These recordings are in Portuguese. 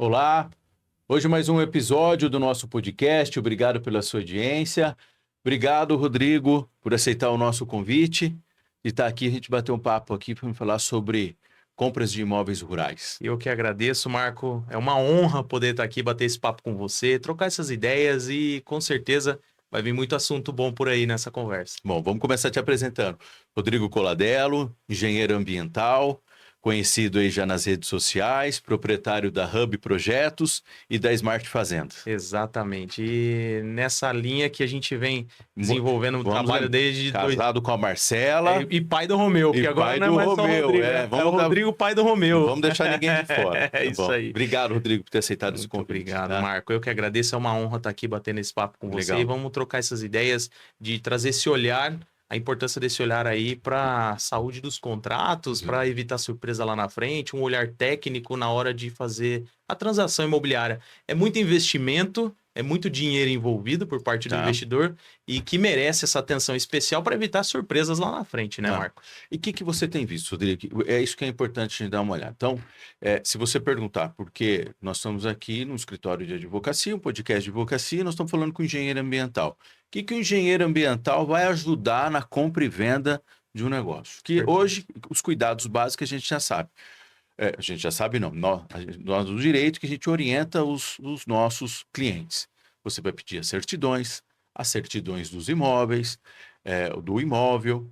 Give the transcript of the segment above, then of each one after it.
Olá, hoje mais um episódio do nosso podcast. Obrigado pela sua audiência. Obrigado, Rodrigo, por aceitar o nosso convite e estar aqui. A gente bater um papo aqui para falar sobre compras de imóveis rurais. Eu que agradeço, Marco. É uma honra poder estar aqui, bater esse papo com você, trocar essas ideias e com certeza vai vir muito assunto bom por aí nessa conversa. Bom, vamos começar te apresentando. Rodrigo Coladello, engenheiro ambiental, conhecido aí já nas redes sociais, proprietário da Hub Projetos e da Smart Fazendas. Exatamente. E nessa linha que a gente vem desenvolvendo um Vamos trabalho desde... Casado com a Marcela. E pai do Romeu, porque agora não é mais só o Rodrigo, É o Rodrigo, pai do Romeu. Não vamos deixar ninguém de fora. É isso aí. Obrigado, Rodrigo, por ter aceitado esse Muito convite. obrigado, Tá? Marco. Eu que agradeço. É uma honra estar aqui batendo esse papo com você. Legal. E vamos trocar essas ideias de trazer esse olhar, a importância desse olhar aí para a saúde dos contratos, para evitar surpresa lá na frente, um olhar técnico na hora de fazer a transação imobiliária. É muito investimento, é muito dinheiro envolvido por parte do investidor e que merece essa atenção especial para evitar surpresas lá na frente, né, Marco? E o que você tem visto, Rodrigo? É isso que é importante a gente dar uma olhada. Então, se você perguntar, porque nós estamos aqui no escritório de advocacia, um podcast de advocacia, nós estamos falando com o engenheiro ambiental. O que o engenheiro ambiental vai ajudar na compra e venda de um negócio? Que hoje, os cuidados básicos a gente já sabe. A gente já sabe, não. Nós do direito que a gente orienta os nossos clientes. Você vai pedir as certidões dos imóveis, do imóvel,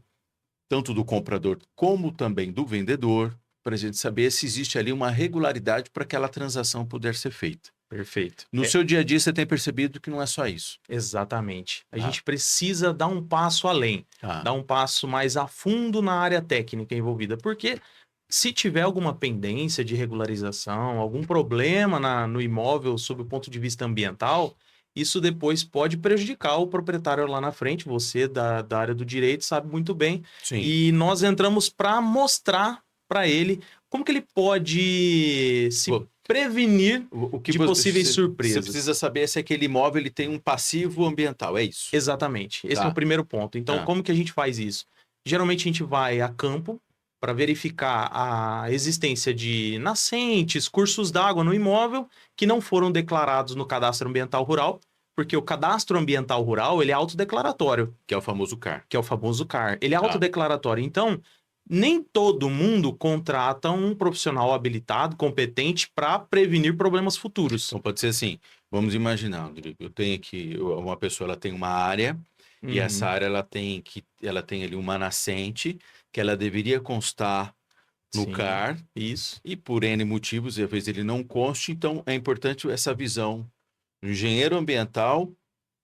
tanto do comprador como também do vendedor, para a gente saber se existe ali uma regularidade para aquela transação poder ser feita. Perfeito. No seu dia a dia, você tem percebido que não é só isso. Exatamente. A gente precisa dar um passo além, dar um passo mais a fundo na área técnica envolvida, porque se tiver alguma pendência de regularização, algum problema no imóvel sob o ponto de vista ambiental, isso depois pode prejudicar o proprietário lá na frente. Você da área do direito sabe muito bem. Sim. E nós entramos para mostrar para ele como que ele pode se prevenir de possíveis surpresas. Você precisa saber se aquele imóvel ele tem um passivo ambiental, é isso? Exatamente. Esse é o primeiro ponto. Então, como que a gente faz isso? Geralmente a gente vai a campo para verificar a existência de nascentes, cursos d'água no imóvel que não foram declarados no Cadastro Ambiental Rural, porque o Cadastro Ambiental Rural ele é autodeclaratório. Que é o famoso CAR. Que é o famoso CAR. Ele é autodeclaratório. Então, nem todo mundo contrata um profissional habilitado, competente, para prevenir problemas futuros. Então, pode ser assim, vamos imaginar, Rodrigo, eu tenho aqui, uma pessoa ela tem uma área, e essa área ela tem ali uma nascente, que ela deveria constar no CAR, isso. E por N motivos, às vezes ele não conste, então é importante essa visão do engenheiro ambiental,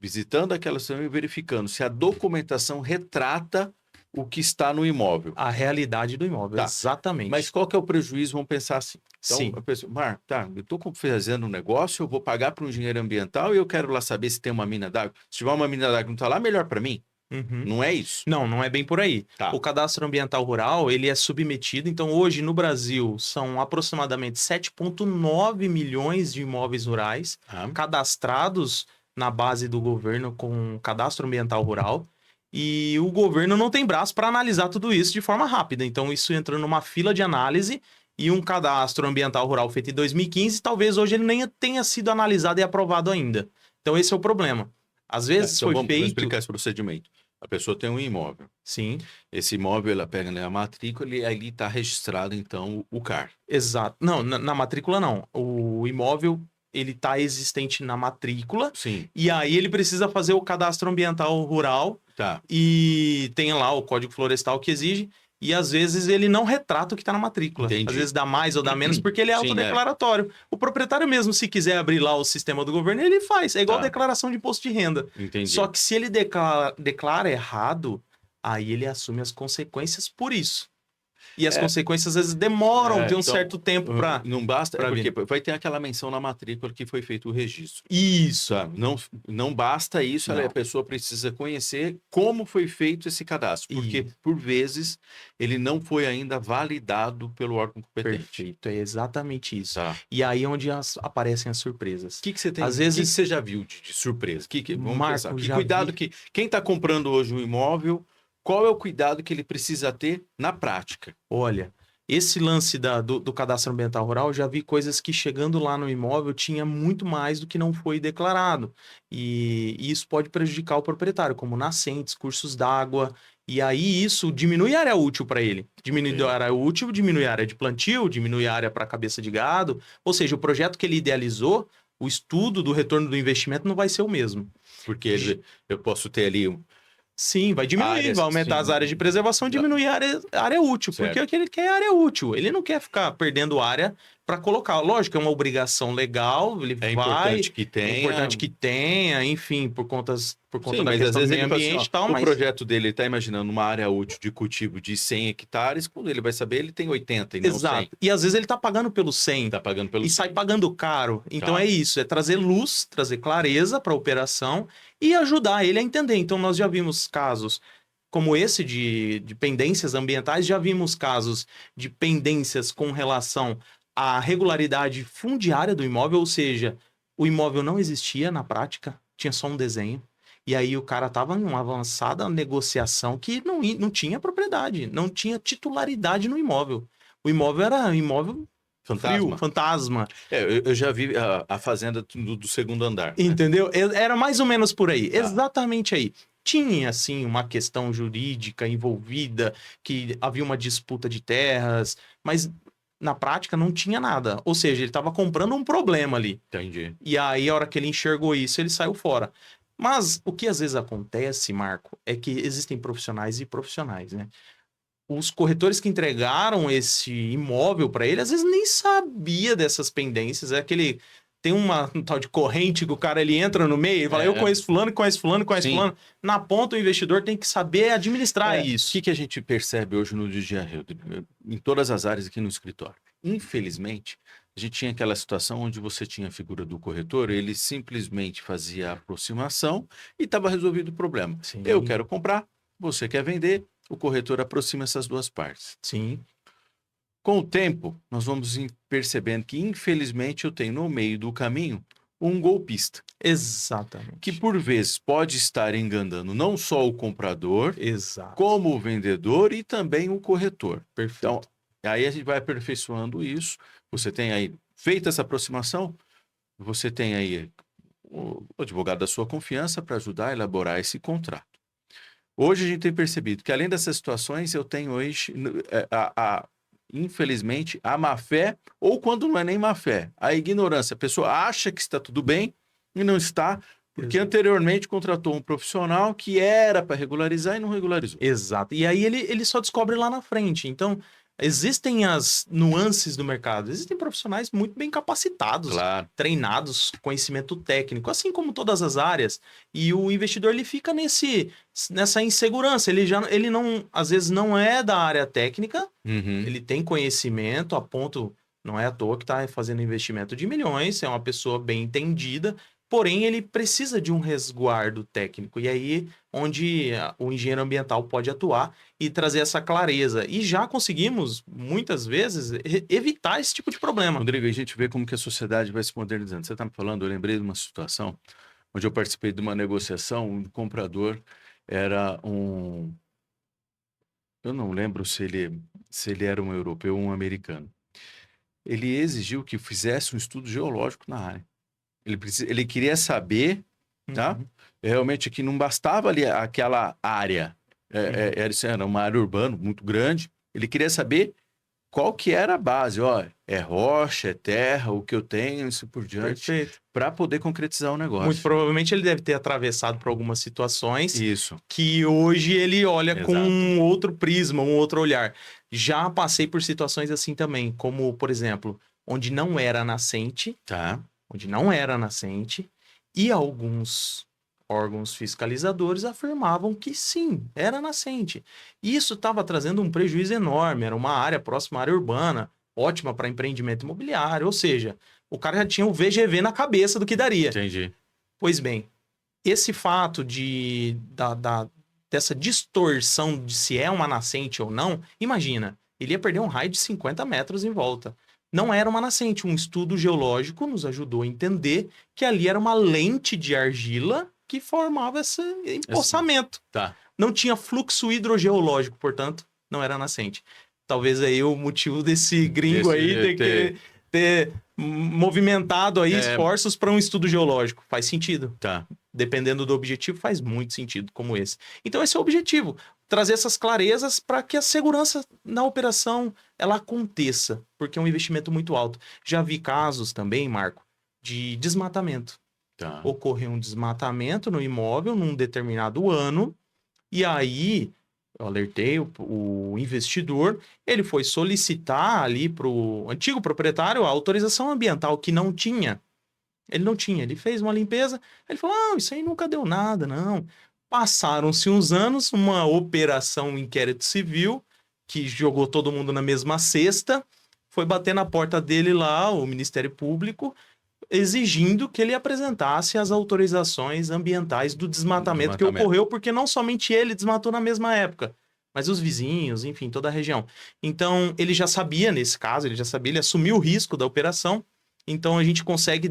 visitando aquela situação e verificando se a documentação retrata o que está no imóvel. A realidade do imóvel, exatamente. Mas qual que é o prejuízo? Vamos pensar assim. Então, Sim. a pessoa, eu estou fazendo um negócio, eu vou pagar para um engenheiro ambiental e eu quero lá saber se tem uma mina d'água. Se tiver uma mina d'água que não está lá, melhor para mim. Não é isso? Não é bem por aí. O Cadastro Ambiental Rural, ele é submetido, então hoje no Brasil são aproximadamente 7,9 milhões de imóveis rurais cadastrados na base do governo com Cadastro Ambiental Rural. E o governo não tem braço para analisar tudo isso de forma rápida. Então, isso entra numa fila de análise e um cadastro ambiental rural feito em 2015, talvez hoje ele nem tenha sido analisado e aprovado ainda. Então, esse é o problema. Às vezes Vamos explicar esse procedimento. A pessoa tem um imóvel. Sim. Esse imóvel, ela pega a matrícula e ali está registrado, então, o CAR. Exato. Não, na matrícula não. O imóvel ele está existente na matrícula. Sim. E aí ele precisa fazer o cadastro ambiental rural. E tem lá o Código Florestal que exige, e às vezes ele não retrata o que está na matrícula. Entendi. Às vezes dá mais ou dá menos, porque ele é autodeclaratório. O proprietário mesmo, se quiser abrir lá o sistema do governo, ele faz. É igual declaração de imposto de renda. Entendi. Só que se ele declara errado, aí ele assume as consequências por isso. E as consequências, às vezes, demoram, tem um certo tempo para... Não basta, porque vai ter aquela menção na matrícula que foi feito o registro. Isso. Não basta isso, a pessoa precisa conhecer como foi feito esse cadastro. Porque, por vezes, ele não foi ainda validado pelo órgão competente. Perfeito, é exatamente isso. E aí é onde aparecem as surpresas. O que você tem? Às vezes... O que você já viu de surpresa? Vamos Marco, pensar. Que cuidado que... Quem está comprando hoje um imóvel... Qual é o cuidado que ele precisa ter na prática? Olha, esse lance do cadastro ambiental rural, eu já vi coisas que chegando lá no imóvel tinha muito mais do que não foi declarado. E isso pode prejudicar o proprietário, como nascentes, cursos d'água. E aí isso diminui a área útil para ele. Diminui a área útil, diminui a área de plantio, diminui a área para cabeça de gado. Ou seja, o projeto que ele idealizou, o estudo do retorno do investimento não vai ser o mesmo. Porque eu posso ter ali Sim, vai diminuir, vai aumentar as áreas de preservação e diminuir a área útil. Certo. Porque o que ele quer é área útil. Ele não quer ficar perdendo área para colocar. Lógico, é uma obrigação legal, ele vai... importante que tenha. É importante que tenha, enfim, por conta Sim, da mas questão às do vezes meio ele ambiente e tal, o projeto dele, ele está imaginando uma área útil de cultivo de 100 hectares, quando ele vai saber, ele tem 80 e não 100. E às vezes ele está pagando pelo 100. Tá pagando pelo E 100. sai pagando caro. Então é isso, é trazer luz, trazer clareza para a operação e ajudar ele a entender. Então nós já vimos casos como esse de pendências ambientais, já vimos casos de pendências com relação à regularidade fundiária do imóvel, ou seja, o imóvel não existia na prática, tinha só um desenho. E aí o cara estava em uma avançada negociação que não tinha propriedade, não tinha titularidade no imóvel. O imóvel era um imóvel fantasma. Eu já vi a fazenda do segundo andar. Entendeu? Né? Era mais ou menos por aí, exatamente aí. Tinha, sim, uma questão jurídica envolvida, que havia uma disputa de terras, mas na prática não tinha nada. Ou seja, ele estava comprando um problema ali. Entendi. E aí, a hora que ele enxergou isso, ele saiu fora. Mas o que às vezes acontece, Marco, é que existem profissionais e profissionais, né? Os corretores que entregaram esse imóvel para ele, às vezes nem sabia dessas pendências. É aquele... Tem um tal de corrente que o cara ele entra no meio e fala, eu conheço fulano, conheço fulano, conheço fulano. Na ponta, o investidor tem que saber administrar isso. O que a gente percebe hoje no dia a dia, em todas as áreas aqui no escritório? Infelizmente, a gente tinha aquela situação onde você tinha a figura do corretor, ele simplesmente fazia a aproximação e estava resolvido o problema. Sim. Eu quero comprar, você quer vender, o corretor aproxima essas duas partes. Sim. Com o tempo, nós vamos percebendo que, infelizmente, eu tenho no meio do caminho um golpista. Exatamente. Que, por vezes, pode estar enganando não só o comprador, como o vendedor e também o corretor. Perfeito. Então, aí a gente vai aperfeiçoando isso. Você tem aí, feita essa aproximação, você tem aí o advogado da sua confiança para ajudar a elaborar esse contrato. Hoje a gente tem percebido que, além dessas situações, eu tenho hoje infelizmente, a má-fé, ou quando não é nem má-fé, a ignorância. A pessoa acha que está tudo bem e não está, porque anteriormente contratou um profissional que era para regularizar e não regularizou. Exato. E aí ele só descobre lá na frente. Então, existem as nuances do mercado. Existem profissionais muito bem capacitados, treinados, conhecimento técnico, assim como todas as áreas. E o investidor ele fica nessa insegurança. Ele não, às vezes não é da área técnica, ele tem conhecimento a ponto, não é à toa que está fazendo investimento de milhões, é uma pessoa bem entendida. Porém, ele precisa de um resguardo técnico. E aí, onde o engenheiro ambiental pode atuar e trazer essa clareza. E já conseguimos, muitas vezes, evitar esse tipo de problema. Rodrigo, a gente vê como que a sociedade vai se modernizando. Você está me falando, eu lembrei de uma situação onde eu participei de uma negociação, um comprador era um... Eu não lembro se ele era um europeu ou um americano. Ele exigiu que fizesse um estudo geológico na área. Ele queria saber, tá? Realmente que não bastava ali aquela área. Era uma área urbana muito grande. Ele queria saber qual que era a base. Ó, é rocha, é terra, o que eu tenho, isso por diante. Para poder concretizar o negócio. Muito provavelmente ele deve ter atravessado por algumas situações que hoje ele olha com um outro prisma, um outro olhar. Já passei por situações assim também, como, por exemplo, onde não era nascente. Onde não era nascente, e alguns órgãos fiscalizadores afirmavam que sim, era nascente. Isso estava trazendo um prejuízo enorme, era uma área próxima à área urbana, ótima para empreendimento imobiliário, ou seja, o cara já tinha o VGV na cabeça do que daria. Entendi. Pois bem, esse fato dessa distorção de se é uma nascente ou não, imagina, ele ia perder um raio de 50 metros em volta. Não era uma nascente. Um estudo geológico nos ajudou a entender que ali era uma lente de argila que formava esse empossamento. Não tinha fluxo hidrogeológico, portanto, não era nascente. Talvez aí o motivo desse gringo aí ter movimentado aí esforços para um estudo geológico. Faz sentido. Tá. Dependendo do objetivo, faz muito sentido como esse. Então esse é o objetivo, trazer essas clarezas para que a segurança na operação ela aconteça, porque é um investimento muito alto. Já vi casos também, Marco, de desmatamento. Tá. Ocorreu um desmatamento no imóvel num determinado ano, e aí eu alertei o investidor, ele foi solicitar ali para o antigo proprietário a autorização ambiental que não tinha. Ele não tinha, ele fez uma limpeza, ele falou, não, isso aí nunca deu nada, não. Passaram-se uns anos, uma operação, um inquérito civil, que jogou todo mundo na mesma cesta, foi bater na porta dele lá, o Ministério Público, exigindo que ele apresentasse as autorizações ambientais do desmatamento que ocorreu, porque não somente ele desmatou na mesma época, mas os vizinhos, enfim, toda a região. Então, ele já sabia, nesse caso, ele assumiu o risco da operação, então a gente consegue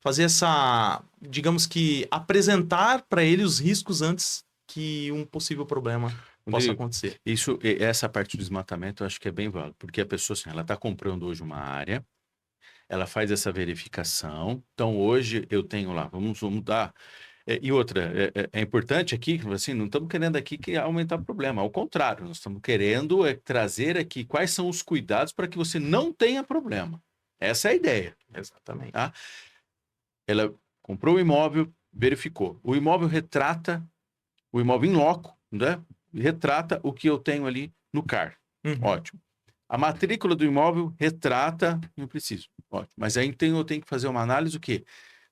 fazer essa, digamos que, apresentar para ele os riscos antes que um possível problema possa acontecer. Essa parte do desmatamento eu acho que é bem válido, porque a pessoa, assim, ela está comprando hoje uma área, ela faz essa verificação. Então, hoje eu tenho lá, vamos dar... E outra, é importante aqui, assim, não estamos querendo aqui aumentar o problema, ao contrário, nós estamos querendo trazer aqui quais são os cuidados para que você não tenha problema. Essa é a ideia. Exatamente. Tá? Ela comprou o imóvel, verificou. O imóvel retrata, o imóvel in loco, né? Retrata o que eu tenho ali no CAR. Ótimo. A matrícula do imóvel retrata, não preciso. Ótimo. Mas aí eu tenho que fazer uma análise o quê?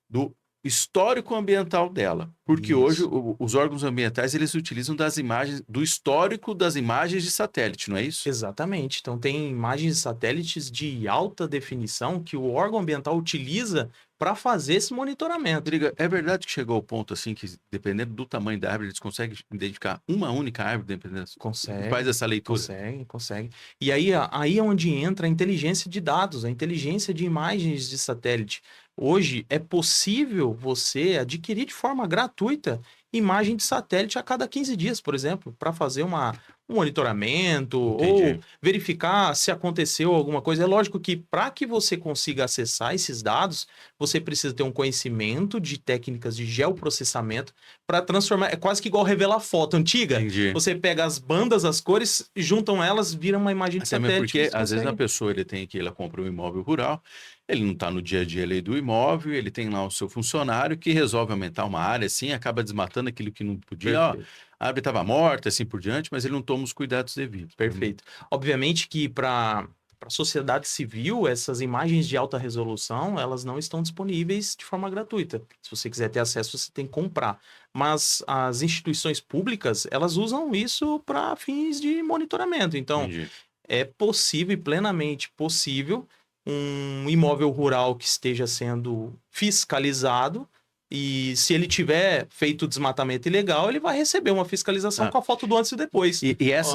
Do histórico ambiental dela. Porque hoje os órgãos ambientais eles utilizam das imagens, do histórico das imagens de satélite, não é isso? Exatamente. Então tem imagens de satélites de alta definição que o órgão ambiental utiliza para fazer esse monitoramento. É verdade que chegou ao ponto assim que, dependendo do tamanho da árvore, eles conseguem identificar uma única árvore, dependendo. Consegue. Faz essa leitura. Consegue. E aí é onde entra a inteligência de dados, a inteligência de imagens de satélite. Hoje é possível você adquirir de forma gratuita imagem de satélite a cada 15 dias, por exemplo, para fazer um monitoramento. Entendi. Ou verificar se aconteceu alguma coisa. É lógico que para que você consiga acessar esses dados, você precisa ter um conhecimento de técnicas de geoprocessamento para transformar. É quase que igual revelar foto antiga. Entendi. Você pega as bandas, as cores, juntam elas, vira uma imagem de satélite. Porque às vezes a pessoa ela compra um imóvel rural, ele não está no dia a dia ali do imóvel, ele tem lá o seu funcionário que resolve aumentar uma área, assim, acaba desmatando aquilo que não podia. Ó, a árvore estava morta, assim por diante, mas ele não toma os cuidados devidos. Perfeito. Obviamente que para a sociedade civil, essas imagens de alta resolução, elas não estão disponíveis de forma gratuita. Se você quiser ter acesso, você tem que comprar. Mas as instituições públicas, elas usam isso para fins de monitoramento. Então, é possível e plenamente possível um imóvel rural que esteja sendo fiscalizado, e se ele tiver feito desmatamento ilegal, ele vai receber uma fiscalização com a foto do antes e depois.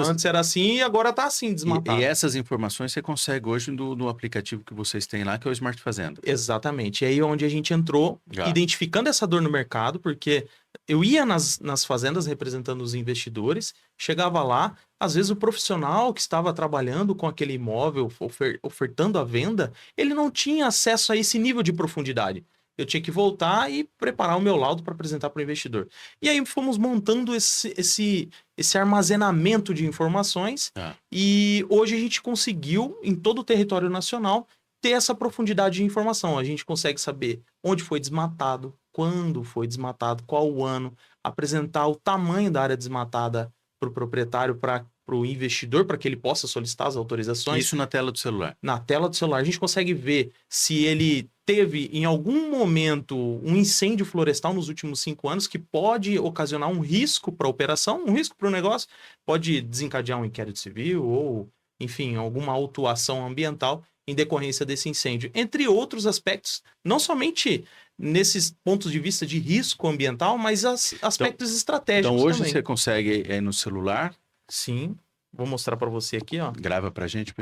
Antes era assim e agora está assim, desmatado. E essas informações você consegue hoje no aplicativo que vocês têm lá, que é o Smart Fazenda. Exatamente. E aí onde a gente entrou, identificando essa dor no mercado, porque eu ia nas fazendas representando os investidores, chegava lá, às vezes o profissional que estava trabalhando com aquele imóvel, ofertando a venda, ele não tinha acesso a esse nível de profundidade. Eu tinha que voltar e preparar o meu laudo para apresentar para o investidor. E aí fomos montando esse armazenamento de informações e hoje a gente conseguiu, em todo o território nacional, ter essa profundidade de informação. A gente consegue saber onde foi desmatado, quando foi desmatado, qual o ano, apresentar o tamanho da área desmatada para o proprietário, para o investidor, para que ele possa solicitar as autorizações. Isso na tela do celular. Na tela do celular. A gente consegue ver se ele teve, em algum momento, um incêndio florestal nos últimos 5 anos que pode ocasionar um risco para a operação, um risco para o negócio, pode desencadear um inquérito civil ou, enfim, alguma autuação ambiental em decorrência desse incêndio. Entre outros aspectos, não somente nesses pontos de vista de risco ambiental, mas aspectos estratégicos. Então, hoje também. Você consegue no celular? Sim. Vou mostrar para você aqui, ó. Grava para a gente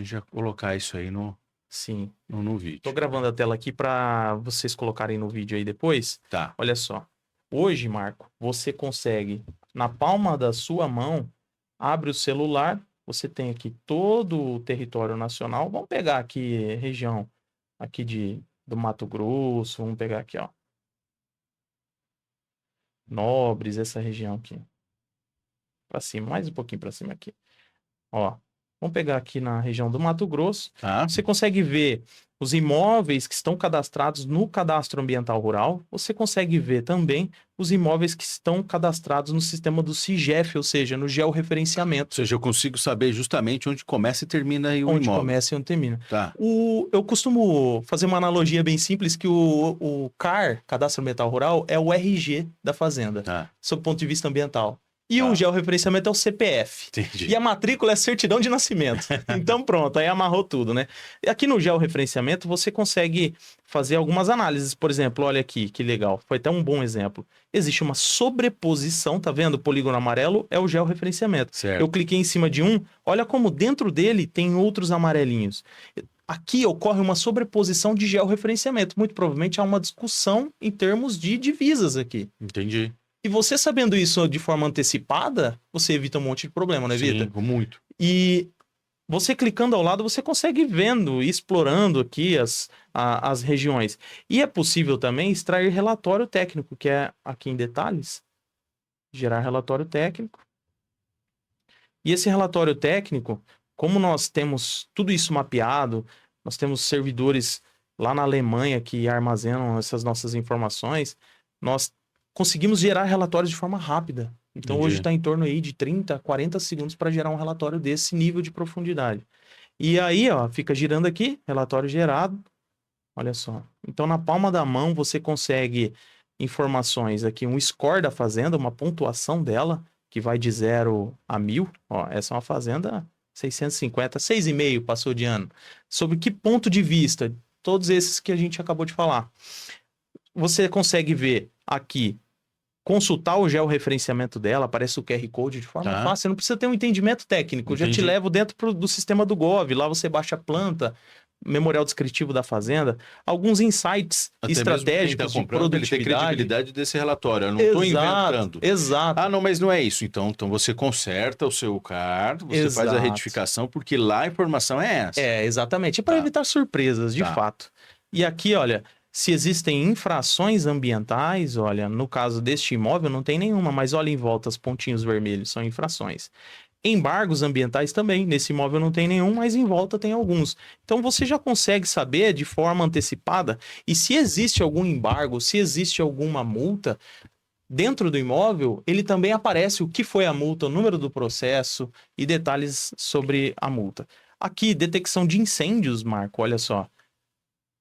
já colocar isso aí no vídeo. Tô gravando a tela aqui para vocês colocarem no vídeo aí depois. Tá. Olha só. Hoje, Marco, você consegue, na palma da sua mão, abre o celular você tem aqui todo o território nacional. Vamos pegar aqui região aqui do Mato Grosso, vamos pegar aqui, ó. Nobres, essa região aqui. Para cima, mais um pouquinho para cima aqui. Ó, vamos pegar aqui na região do Mato Grosso. Você consegue ver os imóveis que estão cadastrados no Cadastro Ambiental Rural. Você consegue ver também os imóveis que estão cadastrados no sistema do SIGEF, ou seja, no georreferenciamento. Ou seja, eu consigo saber justamente onde começa e termina aí o imóvel. Onde começa e onde termina. Tá. Eu costumo fazer uma analogia bem simples que o CAR, Cadastro Ambiental Rural, é o RG da fazenda, sob o ponto de vista ambiental. E o georreferenciamento é o CPF. Entendi. E a matrícula é a certidão de nascimento. Então pronto, aí amarrou tudo, né? E aqui no georreferenciamento você consegue fazer algumas análises. Por exemplo, olha aqui, que legal. Foi até um bom exemplo. Existe uma sobreposição, tá vendo? O polígono amarelo é o georreferenciamento. Certo. Eu cliquei em cima de um, olha como dentro dele tem outros amarelinhos. Aqui ocorre uma sobreposição de georreferenciamento. Muito provavelmente há uma discussão em termos de divisas aqui. Entendi. E você sabendo isso de forma antecipada, você evita um monte de problema, não evita? Sim, muito. E você clicando ao lado, você consegue vendo e explorando aqui as regiões. E é possível também extrair relatório técnico, que é aqui em detalhes, gerar relatório técnico. E esse relatório técnico, como nós temos tudo isso mapeado, nós temos servidores lá na Alemanha que armazenam essas nossas informações, nós conseguimos gerar relatórios de forma rápida. Então, hoje está em torno aí de 30, 40 segundos para gerar um relatório desse nível de profundidade. E aí, ó, fica girando aqui, relatório gerado. Olha só. Então, na palma da mão, você consegue informações aqui, um score da fazenda, uma pontuação dela, que vai de 0 a 1000. Ó, essa é uma fazenda 650, 6,5 passou de ano. Sobre que ponto de vista? Todos esses que a gente acabou de falar. Você consegue ver aqui, consultar o georreferenciamento dela, aparece o QR Code de forma fácil, você não precisa ter um entendimento técnico, Entendi. já te levo dentro do sistema do Gov, lá você baixa a planta, memorial descritivo da fazenda, alguns insights até estratégicos de produtividade. Ele tem credibilidade desse relatório, eu não estou inventando. Exato. Ah, não, mas não é isso. Então você conserta o seu CAR, você faz a retificação, porque lá a informação é essa. É, exatamente. É para evitar surpresas, de fato. E aqui, olha, se existem infrações ambientais, olha, no caso deste imóvel não tem nenhuma, mas olha em volta, os pontinhos vermelhos são infrações. Embargos ambientais também, nesse imóvel não tem nenhum, mas em volta tem alguns. Então você já consegue saber de forma antecipada, e se existe algum embargo, se existe alguma multa, dentro do imóvel, ele também aparece o que foi a multa, o número do processo e detalhes sobre a multa. Aqui, detecção de incêndios, Marco, olha só.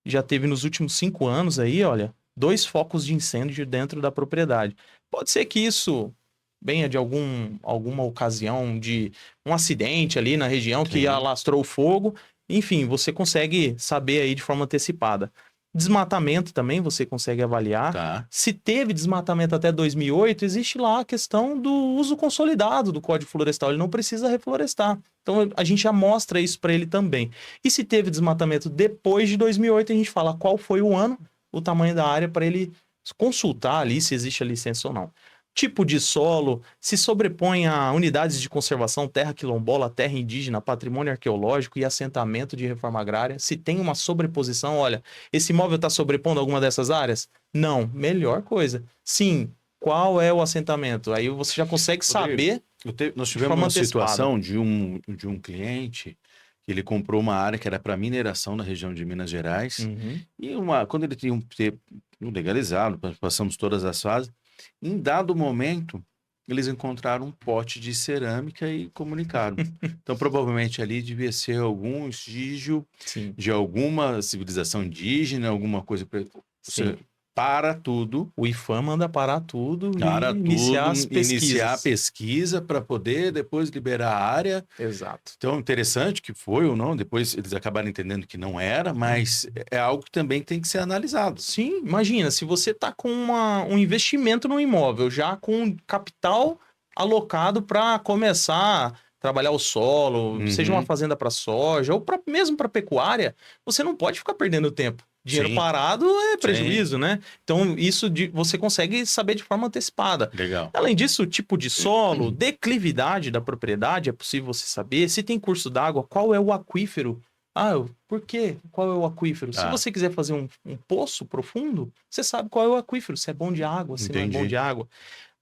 Já teve nos últimos 5 anos aí, olha, 2 focos de incêndio dentro da propriedade. Pode ser que isso venha de alguma ocasião de um acidente ali na região que alastrou o fogo. Enfim, você consegue saber aí de forma antecipada. Desmatamento também você consegue avaliar. Se teve desmatamento até 2008, existe lá a questão do uso consolidado do Código Florestal. Ele não precisa reflorestar. Então, a gente já mostra isso para ele também. E se teve desmatamento depois de 2008, a gente fala qual foi o ano, o tamanho da área, para ele consultar ali se existe a licença ou não. Tipo de solo, se sobrepõe a unidades de conservação, terra quilombola, terra indígena, patrimônio arqueológico e assentamento de reforma agrária. Se tem uma sobreposição, olha, esse imóvel está sobrepondo alguma dessas áreas? Não, melhor coisa. Sim, qual é o assentamento? Aí você já consegue saber. Nós tivemos uma situação de um cliente que ele comprou uma área que era para mineração na região de Minas Gerais. E quando ele tinha legalizado, passamos todas as fases, em dado momento, eles encontraram um pote de cerâmica e comunicaram. Então, provavelmente ali devia ser algum vestígio de alguma civilização indígena, alguma coisa. Você para tudo. O IFAM manda parar tudo e iniciar as pesquisas. Iniciar a pesquisa para poder depois liberar a área. Exato. Então, interessante que foi ou não, depois eles acabaram entendendo que não era, mas é algo que também tem que ser analisado. Sim, imagina, se você está com um investimento no imóvel, já com capital alocado para começar trabalhar o solo, seja uma fazenda para soja ou mesmo para pecuária, você não pode ficar perdendo tempo. Dinheiro parado é prejuízo, né? Então, isso você consegue saber de forma antecipada. Legal. Além disso, tipo de solo, declividade da propriedade, é possível você saber. Se tem curso d'água, qual é o aquífero? Por quê? Qual é o aquífero? Se você quiser fazer um poço profundo, você sabe qual é o aquífero, se é bom de água, se não é bom de água.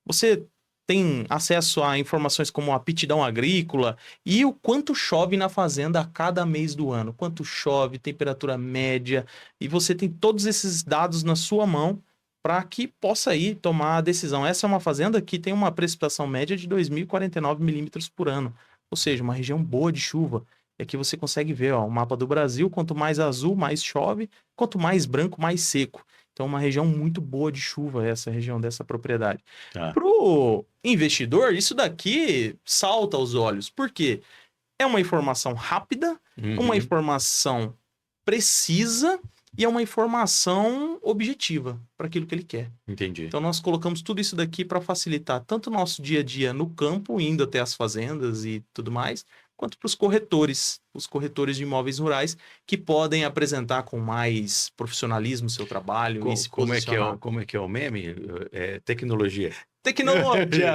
Você tem acesso a informações como a aptidão agrícola e o quanto chove na fazenda a cada mês do ano. Quanto chove, temperatura média, e você tem todos esses dados na sua mão para que possa ir tomar a decisão. Essa é uma fazenda que tem uma precipitação média de 2.049 milímetros por ano, ou seja, uma região boa de chuva. E aqui você consegue ver o mapa do Brasil, quanto mais azul, mais chove, quanto mais branco, mais seco. Então, uma região muito boa de chuva, essa região dessa propriedade. Para o investidor, isso daqui salta aos olhos. Por quê? É uma informação rápida, uma informação precisa e é uma informação objetiva para aquilo que ele quer. Entendi. Então, nós colocamos tudo isso daqui para facilitar tanto o nosso dia a dia no campo, indo até as fazendas e tudo mais, quanto para os corretores de imóveis rurais, que podem apresentar com mais profissionalismo o seu trabalho e se posicionar. Como é que é o meme? É tecnologia. Tecnologia.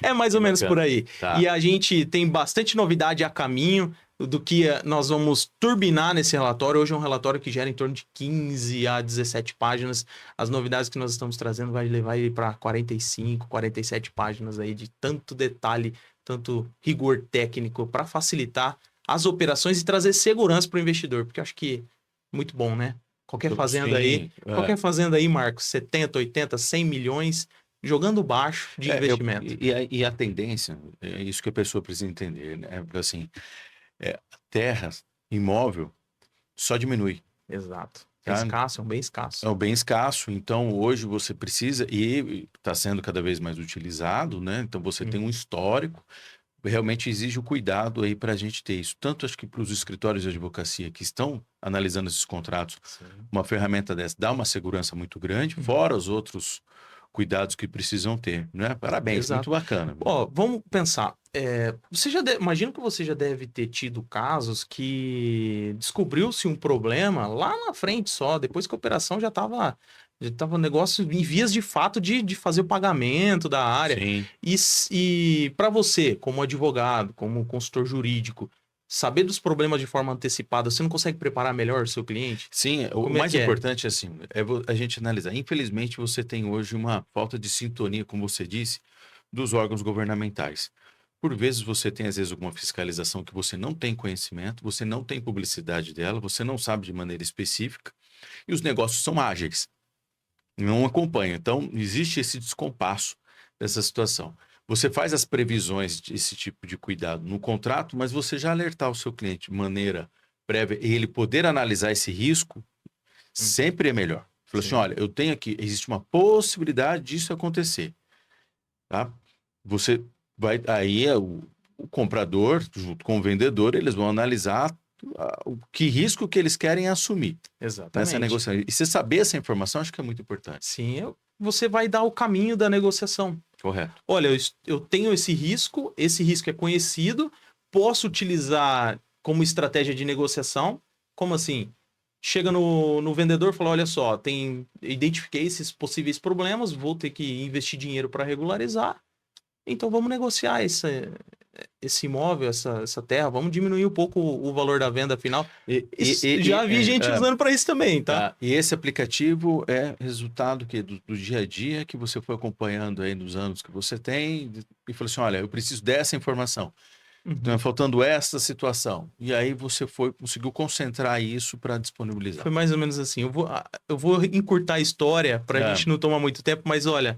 É mais ou menos por aí. Tá. E a gente tem bastante novidade a caminho do que nós vamos turbinar nesse relatório. Hoje é um relatório que gera em torno de 15 a 17 páginas. As novidades que nós estamos trazendo vai levar ele para 45, 47 páginas aí de tanto detalhe, tanto rigor técnico para facilitar as operações e trazer segurança para o investidor, porque eu acho que é muito bom, né? Qualquer fazenda aí, Marcos, 70, 80, 100 milhões jogando baixo de investimento. E a tendência, é isso que a pessoa precisa entender, né? Porque assim, terra, imóvel, só diminui. Exato. É escasso, é um bem escasso. É um bem escasso, então hoje você precisa, e está sendo cada vez mais utilizado, né? Então você tem um histórico, realmente exige o cuidado aí para a gente ter isso. Tanto acho que para os escritórios de advocacia que estão analisando esses contratos, uma ferramenta dessa dá uma segurança muito grande, fora os outros cuidados que precisam ter, né? Parabéns, muito bacana. Vamos pensar. Imagino que você já deve ter tido casos que descobriu-se um problema lá na frente só, depois que a operação já estava um negócio em vias de fato de fazer o pagamento da área. Sim. E para você, como advogado, como consultor jurídico, saber dos problemas de forma antecipada, você não consegue preparar melhor o seu cliente? Sim, o mais importante assim, é a gente analisar. Infelizmente, você tem hoje uma falta de sintonia, como você disse, dos órgãos governamentais. Por vezes, você tem, às vezes, alguma fiscalização que você não tem conhecimento, você não tem publicidade dela, você não sabe de maneira específica, e os negócios são ágeis, não acompanham. Então, existe esse descompasso dessa situação. Você faz as previsões desse tipo de cuidado no contrato, mas você já alertar o seu cliente de maneira prévia e ele poder analisar esse risco, sempre é melhor. Falou assim, olha, eu tenho aqui, existe uma possibilidade disso acontecer. Tá? Você vai, aí o comprador, junto com o vendedor, eles vão analisar o que risco que eles querem assumir. Exatamente. Nessa negociação. E você saber essa informação, acho que é muito importante. Sim, você vai dar o caminho da negociação. Correto. Olha, eu tenho esse risco é conhecido, posso utilizar como estratégia de negociação. Como assim? Chega no vendedor e fala, olha só, identifiquei esses possíveis problemas, vou ter que investir dinheiro para regularizar, então vamos negociar esse imóvel, essa terra, vamos diminuir um pouco o valor da venda final. Já vi gente usando para isso também, tá? E esse aplicativo é resultado do dia a dia que você foi acompanhando aí nos anos que você tem e falou assim, olha, eu preciso dessa informação. Então, faltando essa situação. E aí você conseguiu concentrar isso para disponibilizar. Foi mais ou menos assim. Eu vou encurtar a história para a gente não tomar muito tempo, mas olha,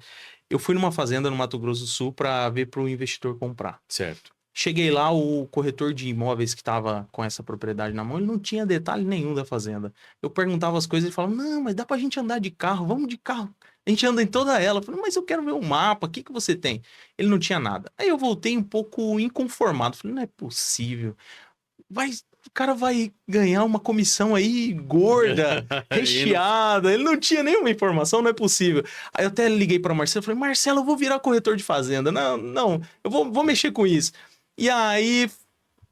eu fui numa fazenda no Mato Grosso do Sul para ver para o investidor comprar. Certo. Cheguei lá, o corretor de imóveis que estava com essa propriedade na mão, ele não tinha detalhe nenhum da fazenda. Eu perguntava as coisas, ele falava, não, mas dá pra gente andar de carro, vamos de carro. A gente anda em toda ela. Eu falei, mas eu quero ver um mapa, o que você tem? Ele não tinha nada. Aí eu voltei um pouco inconformado, falei, não é possível. o cara vai ganhar uma comissão aí gorda, recheada. Ele não tinha nenhuma informação, não é possível. Aí eu até liguei para Marcelo e falei, Marcelo, eu vou virar corretor de fazenda. Não, eu vou mexer com isso. E aí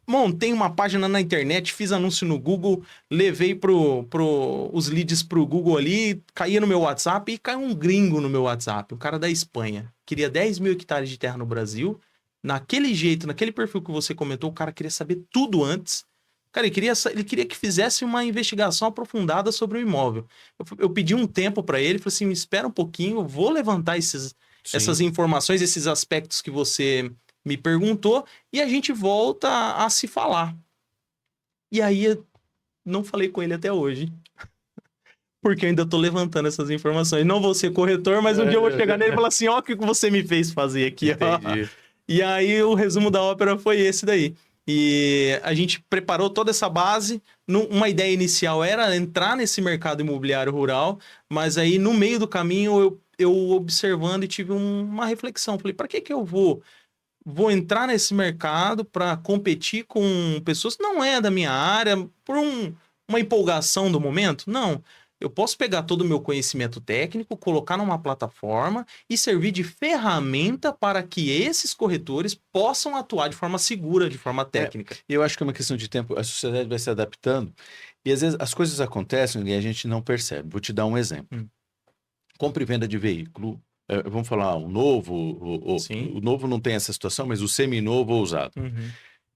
montei uma página na internet, fiz anúncio no Google, levei os leads pro Google ali, caía no meu WhatsApp e caiu um gringo no meu WhatsApp, um cara da Espanha. Queria 10 mil hectares de terra no Brasil. Naquele jeito, naquele perfil que você comentou, o cara queria saber tudo antes. Cara, ele queria que fizesse uma investigação aprofundada sobre o imóvel. Eu pedi um tempo para ele, falei assim, espera um pouquinho, eu vou levantar essas informações, esses aspectos que você me perguntou, e a gente volta a se falar. E aí, eu não falei com ele até hoje. Porque eu ainda tô levantando essas informações. Não vou ser corretor, mas um dia eu vou chegar nele e falar assim, ó, o que você me fez fazer aqui, Entendi. E aí, o resumo da ópera foi esse daí. E a gente preparou toda essa base. Uma ideia inicial era entrar nesse mercado imobiliário rural, mas aí, no meio do caminho, eu observando e tive uma reflexão. Falei, para que eu vou entrar nesse mercado para competir com pessoas que não é da minha área, por uma empolgação do momento? Não. Eu posso pegar todo o meu conhecimento técnico, colocar numa plataforma e servir de ferramenta para que esses corretores possam atuar de forma segura, de forma técnica. Eu acho que é uma questão de tempo, a sociedade vai se adaptando e às vezes as coisas acontecem e a gente não percebe. Vou te dar um exemplo. Compra e venda de veículo. Vamos falar o novo, o novo não tem essa situação, mas o seminovo ou usado.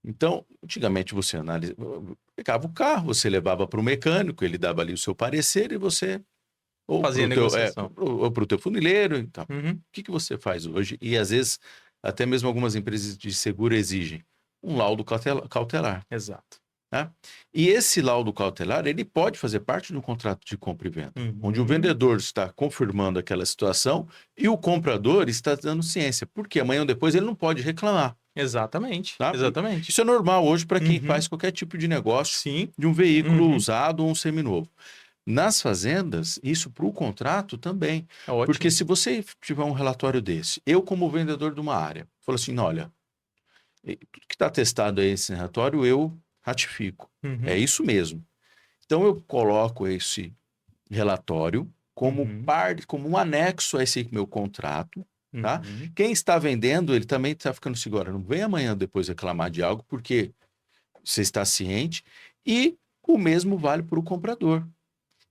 Então, antigamente você pegava o carro, você levava para o mecânico, ele dava ali o seu parecer e você ou fazia negociação. Ou para o teu funileiro. Então, o que você faz hoje? E às vezes, até mesmo algumas empresas de seguro exigem um laudo cautelar. Exato. Né? E esse laudo cautelar, ele pode fazer parte de um contrato de compra e venda, onde o vendedor está confirmando aquela situação e o comprador está dando ciência, porque amanhã ou depois ele não pode reclamar. Exatamente, tá? exatamente. Isso é normal hoje para quem faz qualquer tipo de negócio de um veículo usado ou um seminovo. Nas fazendas, isso para o contrato também. É ótimo. Porque se você tiver um relatório desse, eu como vendedor de uma área, falo assim, olha, tudo que está atestado aí nesse relatório, eu ratifico. É isso mesmo. Então eu coloco esse relatório como parte, como um anexo a esse meu contrato. Tá? Quem está vendendo, ele também está ficando seguro. Não vem amanhã depois reclamar de algo, porque você está ciente. E o mesmo vale para o comprador.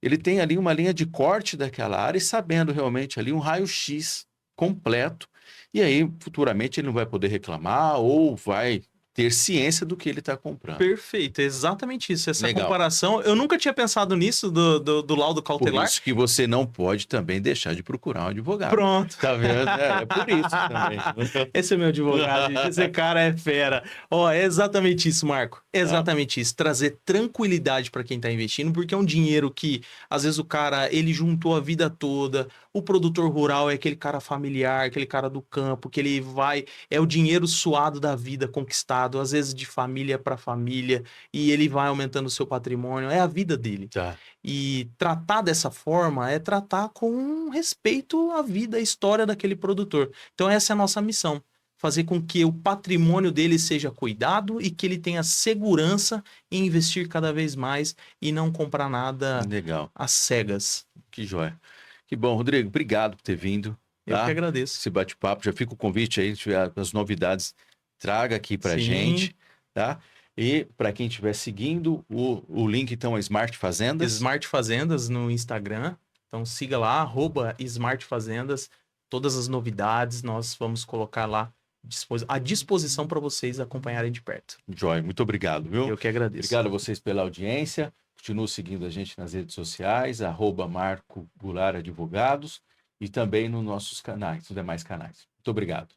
Ele tem ali uma linha de corte daquela área e sabendo realmente ali um raio-x completo. E aí, futuramente, ele não vai poder reclamar ou vai ter ciência do que ele está comprando. Perfeito, exatamente isso. Essa comparação, eu nunca tinha pensado nisso do laudo cautelar. Por isso que você não pode também deixar de procurar um advogado. Pronto. Tá vendo? É por isso também. Esse é meu advogado, gente. Esse cara é fera. Ó, é exatamente isso, Marco. Exatamente isso. Trazer tranquilidade para quem está investindo, porque é um dinheiro que, às vezes, o cara, ele juntou a vida toda. O produtor rural é aquele cara familiar, aquele cara do campo, que ele vai... É o dinheiro suado da vida conquistado, às vezes de família para família, e ele vai aumentando o seu patrimônio. É a vida dele. Tá. E tratar dessa forma é tratar com respeito à vida, à história daquele produtor. Então essa é a nossa missão. Fazer com que o patrimônio dele seja cuidado e que ele tenha segurança em investir cada vez mais e não comprar nada às cegas. Que joia. Que bom, Rodrigo. Obrigado por ter vindo. Tá? Eu que agradeço. Esse bate-papo. Já fica o convite aí, se tiver as novidades, traga aqui pra gente. Tá? E para quem estiver seguindo, o link então é Smart Fazendas. Smart Fazendas no Instagram. Então siga lá, @Smart Fazendas. Todas as novidades nós vamos colocar lá à disposição para vocês acompanharem de perto. Joia, muito obrigado, viu? Eu que agradeço. Obrigado a vocês pela audiência. Continue seguindo a gente nas redes sociais, @Marco Goulart Advogados, e também nos nossos canais, nos demais canais. Muito obrigado.